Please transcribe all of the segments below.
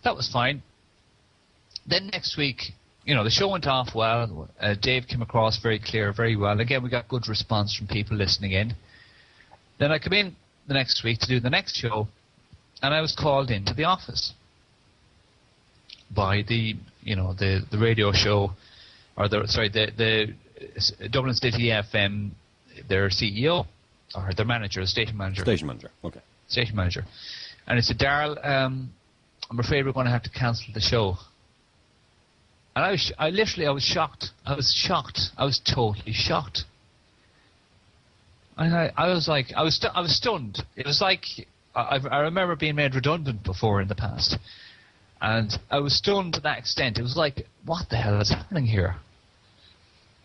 that was fine. Then next week, the show went off well. Dave came across very clear, very well. Again, we got good response from people listening in. Then I come in the next week to do the next show, and I was called into the office by the radio show, or the Dublin City FM, their CEO, or their manager, station manager. Station manager, okay. Station manager. And he said, Darrel, I'm afraid we're going to have to cancel the show. And I was shocked. I was shocked. I was totally shocked. And I was like, I was stunned. It was like, I remember being made redundant before in the past. And I was stunned to that extent. It was like, what the hell is happening here?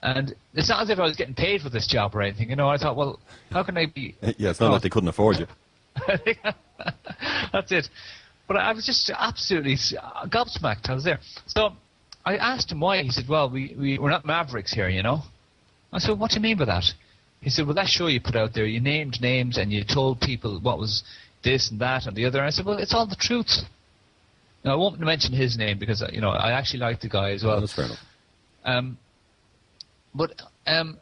And it's not as if I was getting paid for this job or anything. I thought, well, how can I be... Yeah, it's not like they couldn't afford you. That's it. But I was just absolutely gobsmacked. I was there. So I asked him why. He said, well, we're not mavericks here, I said, what do you mean by that? He said, well, that show you put out there, you named names and you told people what was this and that and the other. And I said, well, it's all the truth. Now, I won't mention his name because, I actually like the guy as well. Oh, that's fair enough.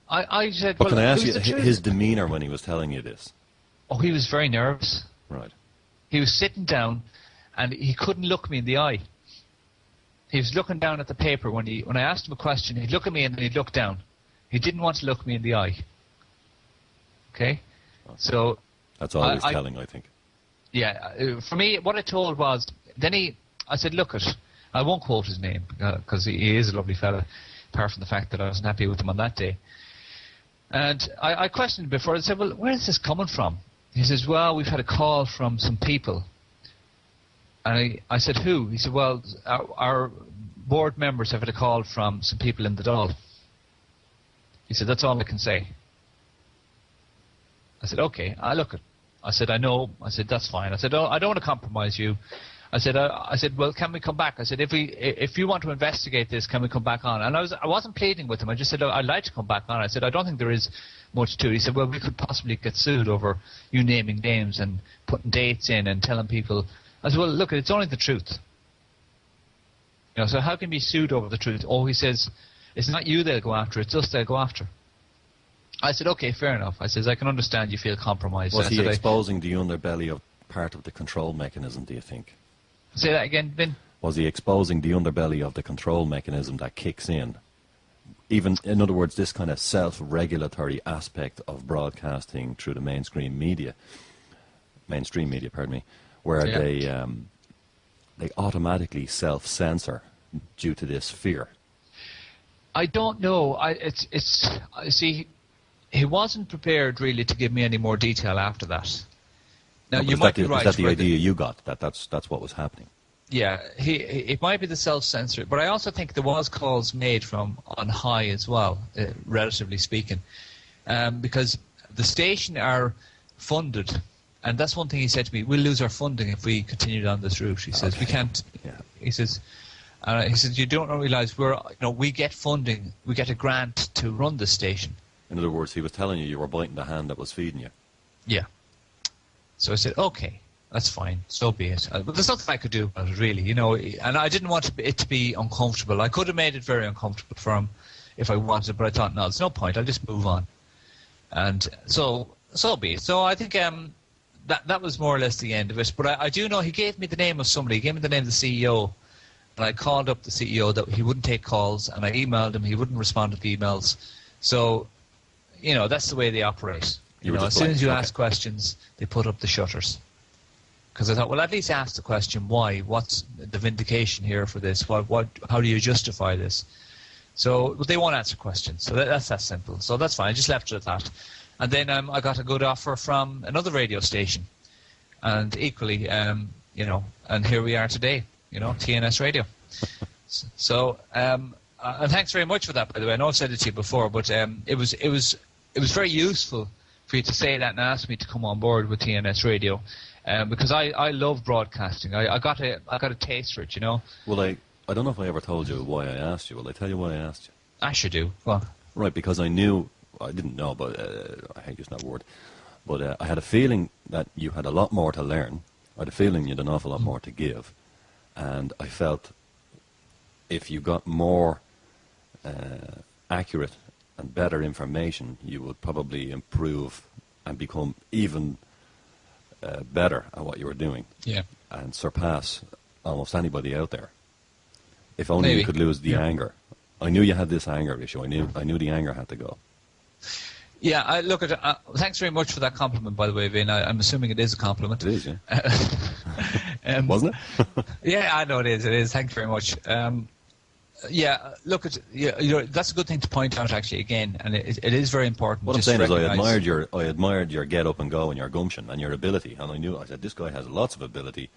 I said, but can I ask you his demeanour when he was telling you this? Oh, he was very nervous. Right. He was sitting down and he couldn't look me in the eye. He was looking down at the paper when I asked him a question. He'd look at me and then he'd look down. He didn't want to look me in the eye. Okay? So... That's always telling, I think. Yeah. For me, what I told was... Then I said, look it. I won't quote his name because he is a lovely fella, apart from the fact that I wasn't happy with him on that day. And I questioned him before. I said, well, where is this coming from? He says, well, we've had a call from some people. And I said, who? He said, well, our board members have had a call from some people in the Dáil. He said, that's all I can say. I said, okay, I said, I know. I said, that's fine. I said, oh, I don't want to compromise you. I said, well, can we come back? I said, if you want to investigate this, can we come back on? And I wasn't pleading with him. I just said, I'd like to come back on. I said, I don't think there is much to it. He said, well, we could possibly get sued over you naming names and putting dates in and telling people. I said, well, look, it's only the truth. So how can you be sued over the truth? Oh, he says, it's not you they'll go after, it's us they'll go after. I said, okay, fair enough. I says, I can understand you feel compromised. Was he exposing the underbelly of part of the control mechanism, do you think? Say that again, Vin. Was he exposing the underbelly of the control mechanism that kicks in? Even, in other words, this kind of self-regulatory aspect of broadcasting through the mainstream media, where they automatically self-censor due to this fear. I don't know. See, he wasn't prepared really to give me any more detail after that. Now, you might be right. Is that the idea you got, that's what was happening? Yeah, it might be the self-censor, but I also think there was calls made from on high as well, relatively speaking, because the station are funded, and that's one thing he said to me, we'll lose our funding if we continue down this route. He says, we can't, he says, you don't realise we get funding, we get a grant to run the station. In other words, he was telling you were biting the hand that was feeding you. Yeah. So I said, okay, that's fine, so be it. But there's nothing I could do about it, really, and I didn't want it to be uncomfortable. I could have made it very uncomfortable for him if I wanted, but I thought, no, there's no point, I'll just move on. And so be it. So I think that was more or less the end of it. But I do know he gave me the name of somebody, he gave me the name of the CEO, and I called up the CEO that he wouldn't take calls, and I emailed him, he wouldn't respond to the emails. So, that's the way they operate. As soon as you ask questions, they put up the shutters. Because I thought, well, at least ask the question, why? What's the vindication here for this? How do you justify this? So they won't answer questions. So that's that simple. So that's fine. I just left it at that. And then I got a good offer from another radio station. And equally, and here we are today, TNS Radio. So, and thanks very much for that, by the way. I know I've said it to you before, but it was very useful for you to say that and ask me to come on board with TNS Radio, because I love broadcasting. I got a taste for it, Well, I don't know if I ever told you why I asked you. Will I tell you why I asked you? I sure do. Go on. Right, because I didn't know, but I hate using that word, but I had a feeling that you had a lot more to learn. I had a feeling you had an awful lot more to give, And I felt if you got more accurate and better information, you would probably improve and become even better at what you were doing. Yeah. And surpass almost anybody out there. If only Maybe. you could lose the anger. I knew you had this anger issue. I knew the anger had to go. Yeah, I look at. Thanks very much for that compliment, by the way, Vin. I'm assuming it is a compliment. It is, yeah. Wasn't it? Yeah, I know it is. It is. Thank you very much. Yeah, look at. That's a good thing to point out, actually. Again, and it is very important. What I'm saying is, I admired your get up and go and your gumption and your ability, and I said this guy has lots of ability,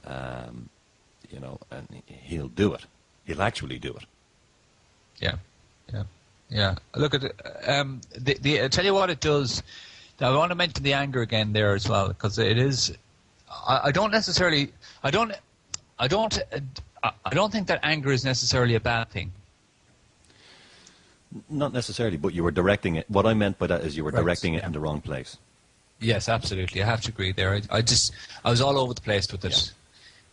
and he'll do it. He'll actually do it. Yeah. Look at it. I tell you what it does. I want to mention the anger again there as well, because it is. I don't think that anger is necessarily a bad thing. Not necessarily, but you were directing it. What I meant by that is you were directing it in the wrong place. Yes, absolutely. I have to agree there. I was all over the place with it,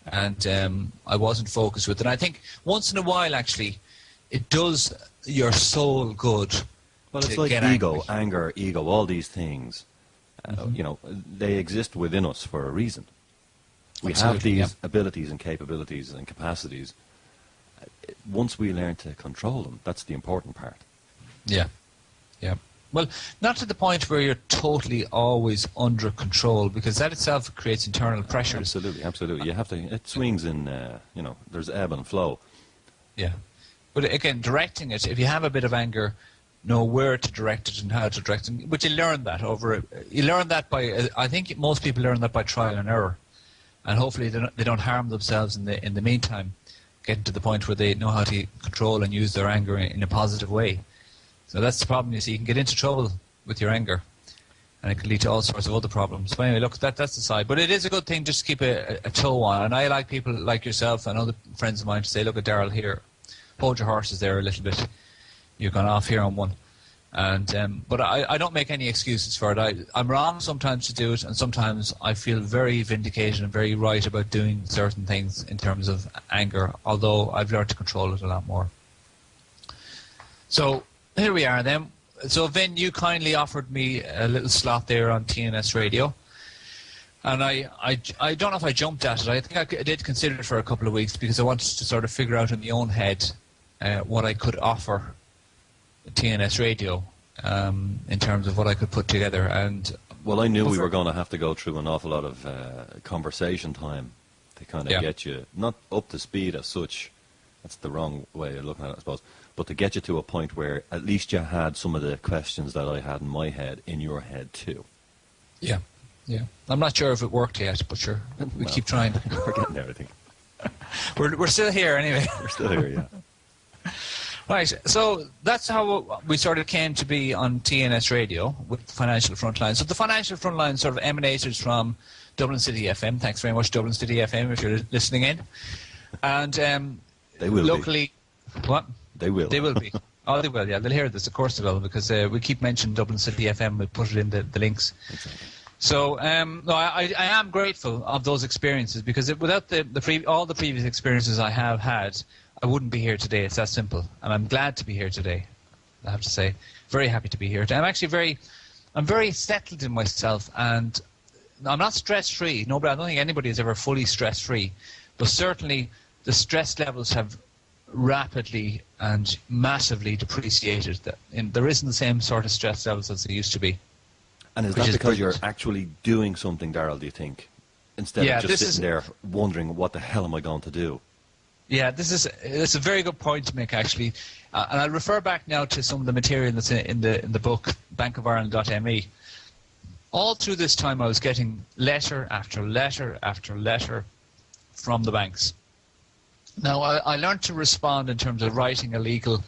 and I wasn't focused with it. And I think once in a while, actually, it does your soul good. Well, it's like anger, ego, all these things. They exist within us for a reason. We have these abilities and capabilities and capacities. Once we learn to control them, that's the important part. Yeah. Well, not to the point where you're totally always under control, because that itself creates internal pressures. Absolutely. You have to. It swings in. There's ebb and flow. Yeah. But again, directing it, if you have a bit of anger, know where to direct it and how to direct it. But you learn that by, I think most people learn that by trial and error. And hopefully they don't harm themselves in the meantime, getting to the point where they know how to control and use their anger in a positive way. So that's the problem, you see. You can get into trouble with your anger, and it can lead to all sorts of other problems. But anyway, look, that's the side. But it is a good thing just to keep a toe on. And I like people like yourself and other friends of mine to say, look at Darrel here. Hold your horses there a little bit. You've gone off here on one. And but I don't make any excuses for it. I'm wrong sometimes to do it, and sometimes I feel very vindicated and very right about doing certain things in terms of anger, although I've learned to control it a lot more. So here we are then. So Vin, you kindly offered me a little slot there on TNS Radio. And I don't know if I jumped at it. I think I did consider it for a couple of weeks because I wanted to sort of figure out in my own head what I could offer TNS Radio in terms of what I could put together. And well, I knew we were going to have to go through an awful lot of conversation time to kind of get you, not up to speed as such, that's the wrong way of looking at it, I suppose, but to get you to a point where at least you had some of the questions that I had in my head in your head too. Yeah. I'm not sure if it worked yet, but sure, we keep trying. We're getting there, I think. We're still here anyway. We're still here, yeah. Right, so that's how we sort of came to be on TNS Radio with the Financial Frontline. So the Financial Frontline sort of emanated from Dublin City FM. Thanks very much, Dublin City FM, if you're listening in. And they will locally, be. What? They will. They will be. Oh, they will, yeah. They'll hear this, of course they will, because we keep mentioning Dublin City FM. We put it in the links. Exactly. So, no, I am grateful of those experiences, because without all the previous experiences I have had, I wouldn't be here today. It's that simple. And I'm glad to be here today, I have to say. Very happy to be here. I'm actually I'm very settled in myself, and I'm not stress-free. I don't think anybody is ever fully stress-free. But certainly the stress levels have rapidly and massively depreciated. There isn't the same sort of stress levels as there used to be. And is that because you're actually doing something, Darrel, do you think? Instead of just sitting there wondering, what the hell am I going to do? Yeah, it's a very good point to make, actually. And I'll refer back now to some of the material that's in the book, bankofireland.me. All through this time, I was getting letter after letter after letter from the banks. Now, I learned to respond in terms of writing a legal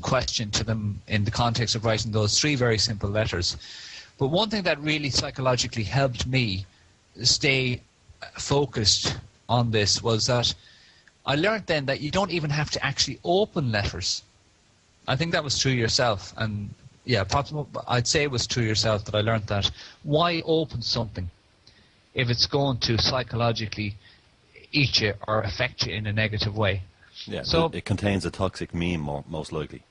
question to them in the context of writing those 3 very simple letters. But one thing that really psychologically helped me stay focused on this was that I learned then that you don't even have to actually open letters. I think that was true yourself. And yeah, I'd say it was true yourself that I learned that. Why open something if it's going to psychologically eat you or affect you in a negative way. Yeah, so it contains a toxic meme, most likely.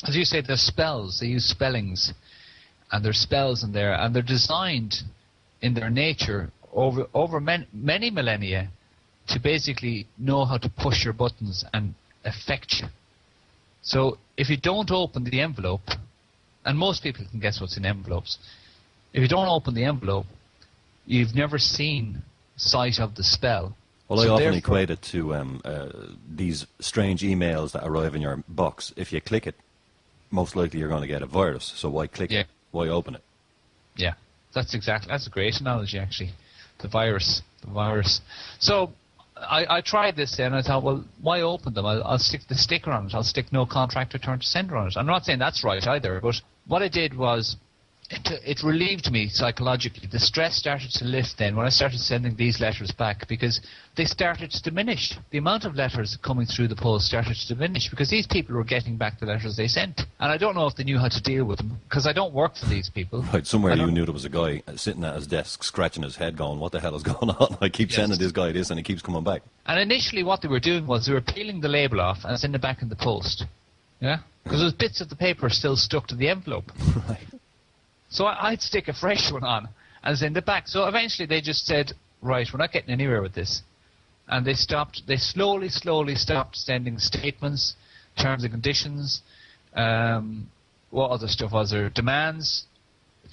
As you say, there's spells. They use spellings, and there's spells in there, and they're designed in their nature over many millennia to basically know how to push your buttons and affect you. So if you don't open the envelope, and most people can guess what's in envelopes, if you don't open the envelope, you've never seen sight of the spell. Well, I often equate it to these strange emails that arrive in your box. If you click it, most likely you're going to get a virus. So why click it? Why open it? Yeah, that's a great analogy, actually. The virus. So I tried this then, and I thought, well, why open them? I'll stick the sticker on it. I'll stick no contract return to sender on it. I'm not saying that's right either, but what I did was it relieved me psychologically. The stress started to lift then when I started sending these letters back, because they started to diminish. The amount of letters coming through the post started to diminish because these people were getting back the letters they sent. And I don't know if they knew how to deal with them, because I don't work for these people. Right, somewhere you knew there was a guy sitting at his desk scratching his head going, what the hell is going on? I keep sending this guy this and he keeps coming back. And initially what they were doing was they were peeling the label off and sending it back in the post. Yeah? Because there was bits of the paper still stuck to the envelope. Right. So I'd stick a fresh one on and send it back. So eventually they just said, right, we're not getting anywhere with this. And they slowly stopped sending statements, terms and conditions, what other stuff was there? Demands,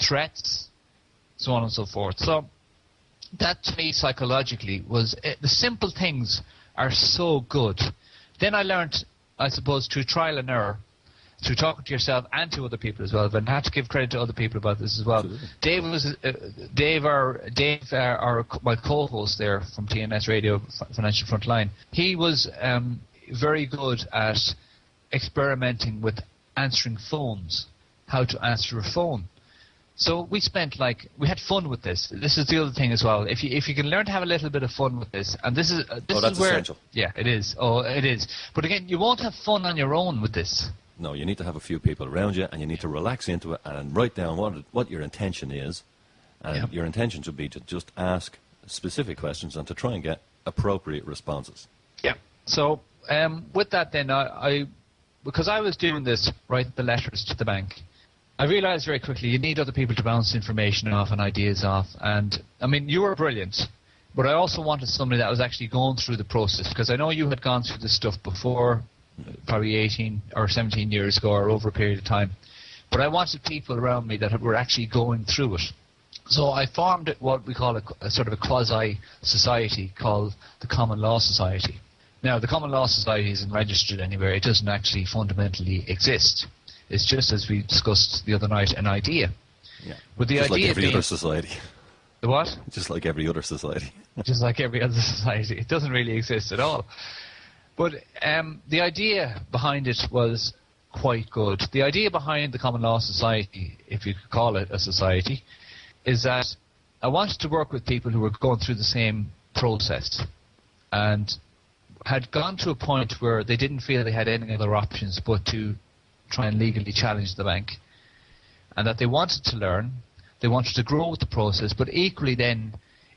threats, so on and so forth. So that to me psychologically was, the simple things are so good. Then I learned, I suppose, through trial and error, through talking to yourself and to other people as well, but I have to give credit to other people about this as well. Absolutely. Dave, my co-host there from TNS Radio, Financial Frontline, he was very good at experimenting with answering phones, how to answer a phone. So we had fun with this. This is the other thing as well. If you can learn to have a little bit of fun with this, and this is that's where essential. Yeah, it is. Oh, it is. But again, you won't have fun on your own with this. No, you need to have a few people around you, and you need to relax into it and write down what your intention is. And your intention should be to just ask specific questions and to try and get appropriate responses. Yeah. So with that then, because I was doing this, write the letters to the bank, I realized very quickly you need other people to bounce information off and ideas off. And, I mean, you were brilliant, but I also wanted somebody that was actually going through the process, because I know you had gone through this stuff before, probably 18 or 17 years ago or over a period of time. But I wanted people around me that were actually going through it. So I formed what we call a sort of a quasi-society called the Common Law Society. Now, the Common Law Society isn't registered anywhere. It doesn't actually fundamentally exist. It's just, as we discussed the other night, an idea. Yeah. But the just idea like every other society. The what? Just like every other society. Just like every other society. It doesn't really exist at all. But the idea behind it was quite good. The idea behind the Common Law Society, if you could call it a society, is that I wanted to work with people who were going through the same process and had gone to a point where they didn't feel they had any other options but to try and legally challenge the bank, and that they wanted to learn, they wanted to grow with the process, but equally then,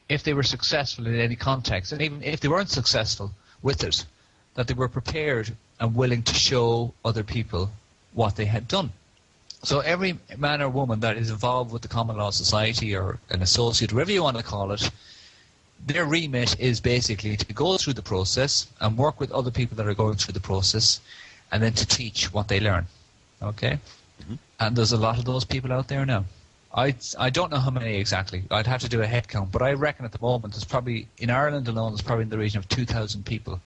if they were successful in any context, and even if they weren't successful with it, that they were prepared and willing to show other people what they had done. So every man or woman that is involved with the Common Law Society or an associate, whatever you want to call it, their remit is basically to go through the process and work with other people that are going through the process, and then to teach what they learn. Okay? Mm-hmm. And there's a lot of those people out there now. I don't know how many exactly. I'd have to do a head count, but I reckon at the moment there's probably, in Ireland alone, there's probably in the region of 2,000 people